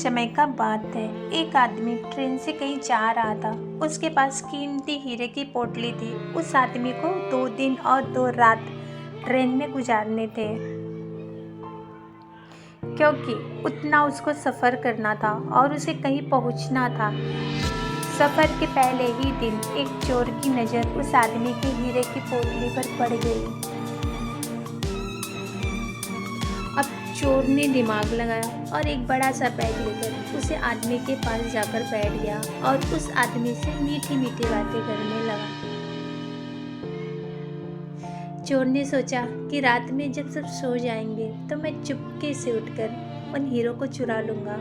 समय का बात है। एक आदमी ट्रेन से कहीं जा रहा था। उसके पास कीमती हीरे की पोटली थी। उस आदमी को 2 दिन और 2 रात ट्रेन में गुजारने थे, क्योंकि उतना उसको सफ़र करना था और उसे कहीं पहुंचना था। सफ़र के पहले ही दिन एक चोर की नज़र उस आदमी के हीरे की पोटली पर पड़ गई। अब चोर ने दिमाग लगाया और एक बड़ा सा बैग लेकर उसे आदमी के पास जाकर बैठ गया और उस आदमी से मीठी मीठी बातें करने लगा। चोर ने सोचा कि रात में जब सब सो जाएंगे तो मैं चुपके से उठकर उन हीरों को चुरा लूंगा।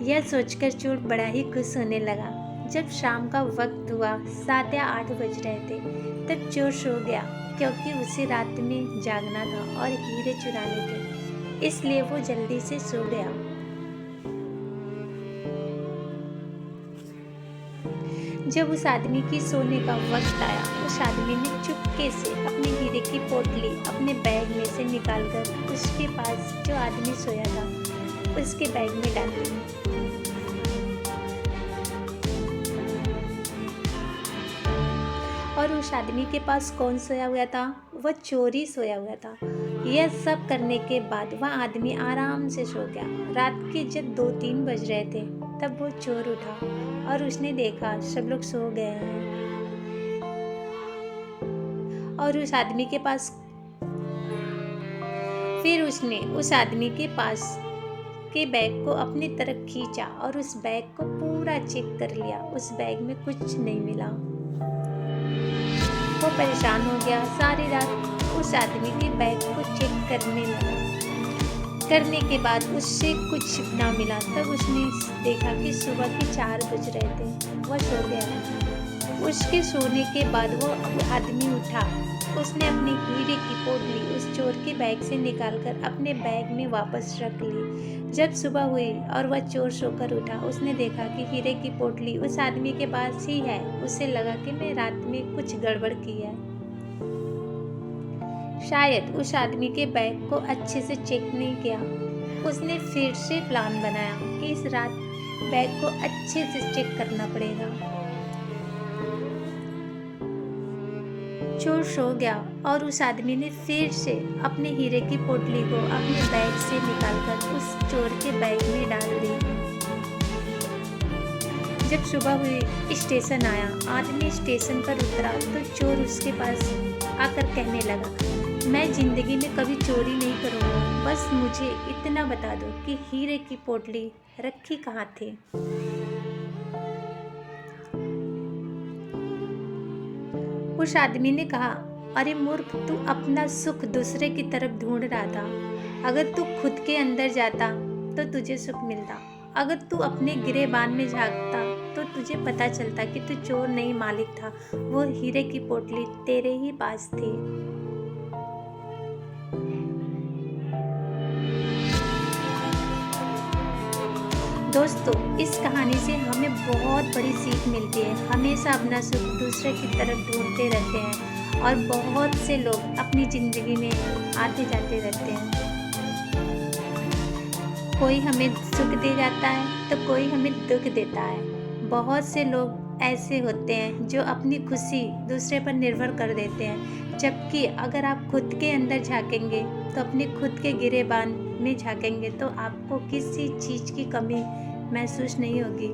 यह सोचकर चोर बड़ा ही खुश होने लगा। जब शाम का वक्त हुआ, 7 या 8 बज रहे थे, तब चोर सो गया, क्योंकि उसे रात में जागना था और हीरे चुराने थे, इसलिए वो जल्दी से सो गया। जब उस आदमी की सोने का वक्त आया, उस आदमी ने चुपके से अपने हीरे की पोटली अपने बैग में से निकालकर उसके पास जो आदमी सोया था उसके बैग में डाल दी। और उस आदमी के पास कौन सोया हुआ था? वह चोर ही सोया हुआ था। यह सब करने के बाद वह आदमी आराम से सो गया। रात के जब 2-3 बज रहे थे, तब वो चोर उठा और उसने देखा सब लोग सो गए हैं। और उस आदमी के पास फिर उसने उस आदमी के पास के बैग को अपनी तरफ खींचा और उस बैग को पूरा चेक कर लिया। उस बैग में कुछ नहीं मिला। वो परेशान हो गया। सारी रात उस आदमी के बैग को चेक करने लगा। करने के बाद उससे कुछ ना मिला। तब उसने देखा कि सुबह के 4 बज रहे थे। वह सो गया। उसके सोने के बाद वो आदमी उठा। उसने अपनी हीरे की पोटली उस चोर के बैग से निकालकर अपने बैग में वापस रख ली। जब सुबह हुई और वह चोर सोकर उठा, उसने देखा कि हीरे की पोटली उस आदमी के पास ही है। उसे लगा कि मैं रात में कुछ गड़बड़ की है। शायद उस आदमी के बैग को अच्छे से चेक नहीं किया। उसने फिर से प्लान बनाया कि इस रात बैग को अच्छे से चेक करना पड़ेगा। चोर सो गया और उस आदमी ने फिर से अपने हीरे की पोटली को अपने बैग से निकालकर उस चोर के बैग में डाल दी। जब सुबह हुई, स्टेशन आया। आदमी स्टेशन पर उतरा तो चोर उसके पास आकर कहने लगा, मैं जिंदगी में कभी चोरी नहीं करूँगा, बस मुझे इतना बता दो कि हीरे की पोटली रखी कहाँ थी। उस आदमी ने कहा, अरे मूर्ख, तू अपना सुख दूसरे की तरफ ढूंढ रहा था। अगर तू खुद के अंदर जाता तो तुझे सुख मिलता। अगर तू अपने गिरेबान में झांकता तो तुझे पता चलता कि तू चोर नहीं मालिक था। वो हीरे की पोटली तेरे ही पास थी। दोस्तों, इस कहानी से हमें बहुत बड़ी सीख मिलती है। हमेशा अपना सुख दूसरे की तरफ ढूंढते रहते हैं और बहुत से लोग अपनी ज़िंदगी में आते जाते रहते हैं। कोई हमें सुख दे जाता है तो कोई हमें दुख देता है। बहुत से लोग ऐसे होते हैं जो अपनी खुशी दूसरे पर निर्भर कर देते हैं, जबकि अगर आप खुद के अंदर झांकेंगे तो अपने खुद के गिरेबान में झांकेंगे तो आपको किसी चीज़ की कमी महसूस नहीं होगी।